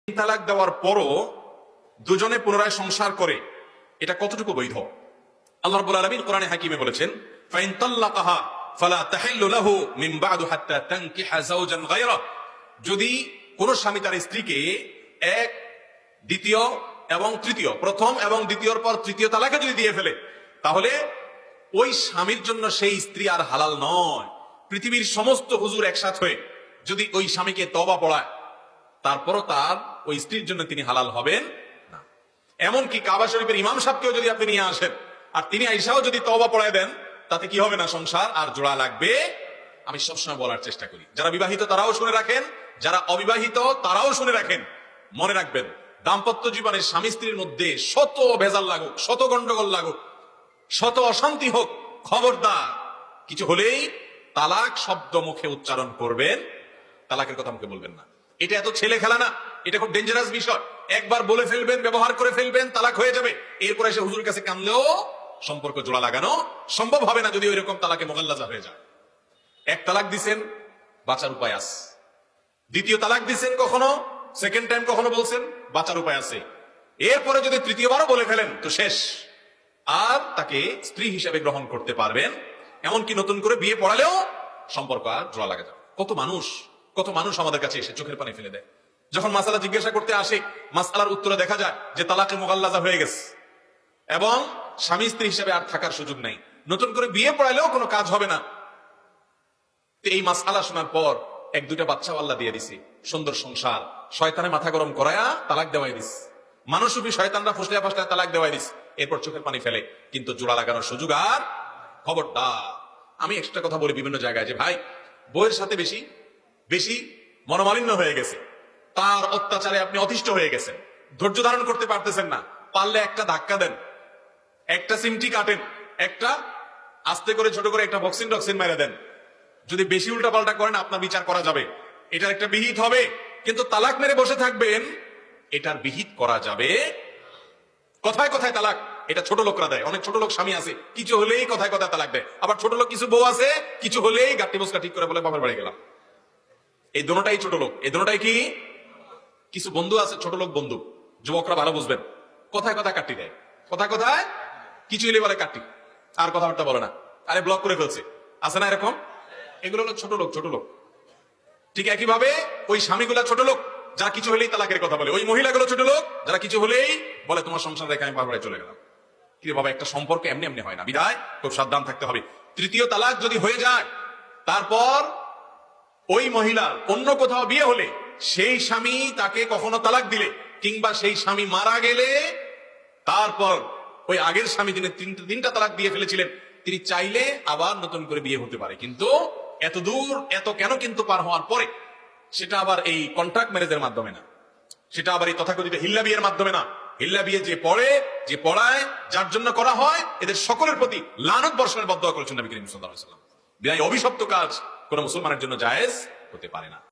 তালাক দেওয়ার পরও দুজনে পুনরায় সংসার করে, এটা কতটুকু বৈধ? আল্লাহ রাব্বুল আলামিন কোরআনে হাকিমে বলেছেন, ফাইন তাল্লাকাহা ফালা তাহিল্লু লাহু মিন বা'দু হাত্তা তানকিহা যাওজান গায়রা। যদি কোন স্বামী তার স্ত্রীকে এক, দ্বিতীয় এবং তৃতীয়, প্রথম এবং দ্বিতীয়র পর তৃতীয় তালাকে যদি দিয়ে ফেলে, তাহলে ওই স্বামীর জন্য সেই স্ত্রী আর হালাল নয়। পৃথিবীর সমস্ত হুজুর একসাথ হয়ে যদি ওই স্বামীকে তওবা পড়ায়, তারপরও তার ওই স্ত্রীর জন্য তিনি হালাল হবেন না। এমনকি কাবা শরীফের ইমাম সাহেবকেও যদি আপনি নিয়ে আসেন আর তিনি আইসাও যদি তওবা পড়ায় দেন, তাতে কি হবে না? সংসার আর জোড়া লাগবে। আমি সবসময় বলার চেষ্টা করি, যারা বিবাহিত তারাও শুনে রাখেন, যারা অবিবাহিত তারাও শুনে রাখেন, মনে রাখবেন, দাম্পত্য জীবনে স্বামী স্ত্রীর মধ্যে শত ভেজাল লাগুক, শত গন্ডগোল লাগুক, শত অশান্তি হোক, খবরদার কিছু হলেই তালাক শব্দ মুখে উচ্চারণ করবেন, তালাকের কথা মুখে বলবেন না। এটা এত ছেলে খেলা না, এটা খুব ডেঞ্জারাস বিষয়। একবার বলে ফেলবেন, ব্যবহার করে ফেলবেন, তালাক হয়ে যাবে। এরপর এসে হুজুরের কাছে কানলেও সম্পর্ক জোড়া লাগানো সম্ভব হবে না, যদি ওই রকম তালাকে মোগাল্লাজা হয়ে যায়। এক তালাক দিছেন, বাঁচার উপায় আছে। দ্বিতীয় তালাক দিছেন, কখনো সেকেন্ড টাইম কখনো বলছেন, বাঁচার উপায় আছে। এরপরে যদি তৃতীয়বারও বলে ফেলেন তো শেষ, আর তাকে স্ত্রী হিসেবে গ্রহণ করতে পারবেন। এমনকি নতুন করে বিয়ে পড়ালেও সম্পর্ক আর জোড়া লাগা যাবে। কত মানুষ আমাদের কাছে এসে চোখের পানি ফেলে দেয় যখন মাসালা জিজ্ঞাসা করতে আসে। মাসআলার উত্তরে দেখা যায় যে তালাকে মোগাল্লাজা হয়ে গেছে এবং স্বামী স্ত্রী হিসেবে আর থাকার সুযোগ নাই। নতুন করে বিয়ে পড়ালেও কোনো কাজ হবে না। এই মাসআলা শোনার পর এক দুইটা বাচ্চাও আল্লাহ দিয়ে দিছি, সুন্দর সংসার। শয়তানে মাথা গরম করায়া তালাক দেওয়াই দিস, মানুষরূপী শয়তানরা ফুসলিয়া ফাসলিয়া তালাক দেওয়াই দিস। এরপর চোখের পানি ফেলে, কিন্তু জোড়া লাগানোর সুযোগ আর। খবরদার, আমি একটা কথা বলি বিভিন্ন জায়গায় যে ভাই, বউয়ের সাথে বেশি মনোমালিন্য হয়ে গেছে, তার অত্যাচারে আপনি অতিষ্ঠ হয়ে গেছেন, ধৈর্য ধারণ করতে পারতেছেন না, পারলে একটা ধাক্কা দেন, একটা সিমটি কাটেন, একটা আস্তে করে ছোট করে একটা বক্সিং টক্সিন মেরে দেন। যদি বেশি উল্টাপাল্টা করেন আপনার বিচার করা যাবে, এটার একটা বিহিত হবে। কিন্তু তালাক মেরে বসে থাকবেন, এটার বিহিত করা যাবে। কথায় কথায় তালাক, এটা ছোট লোকরা দেয়। অনেক ছোট লোক স্বামী আছে, কিছু হলেই কথায় কথায় তালাক দেয়। আবার ছোট লোক কিছু বউ আছে, কিছু হলেই গাট্টি বসকা ঠিক করে বলে বাবার বাড়ি গেলাম। এই দোনোটাই ছোট লোক। এই দোনোটাই কি? কিছু বন্ধু আছে ছোট লোক বন্ধু, যুবকরা ভালো বুঝবেন, কথায় কথায় কাট্টি দেয়, কথায় কথায় কিছু হলে বলে কাট্টি, আর কথাবার্তা বলে না, আরে ব্লক করে ফেলছে, আছে না এরকম? এগুলো হলো ছোট লোক। ঠিক একইভাবে ওই স্বামীগুলা ছোট লোক, যারা কিছু হলেই তালাকের কথা বলে। ওই মহিলাগুলো ছোট লোক, যারা কিছু হলেই বলে তোমার সংসার রেখে আমি বাবার চলে গেলাম। কি বাবা, একটা সম্পর্ক এমনি হয় না, বিধায় খুব সাবধান থাকতে হবে। তৃতীয় তালাক যদি হয়ে যায়, তারপর ওই মহিলার অন্য কোথাও বিয়ে হলে, সেই স্বামী তাকে কখনো তালাক দিলে, কিংবা সেই স্বামী মারা গেলে, তারপর ওই আগের স্বামী যিনি তিনটা তালাক দিয়ে ফেলেছিলেন, তিনি চাইলে আবার নতুন করে বিয়ে হতে পারে। কিন্তু এত দূর এত কেন কিন্তু পার হওয়ার পরে, সেটা আবার এই কন্ট্রাক্ট ম্যারেজের মাধ্যমে না, সেটা আবার এই তথাকথিত হিল্লা বিয়ের মাধ্যমে না। হিল্লা বিয়ে যে পড়ে, যে পড়ায়, যার জন্য করা হয়, এদের সকলের প্রতি লানত বর্ষণের বদদোয়া করেছেন নবী করিম সাল্লাল্লাহু আলাইহি ওয়াসাল্লাম। বিধায় অভিশপ্ত কাজ কোন মুসলমানের জন্য জায়েজ হতে পারে না।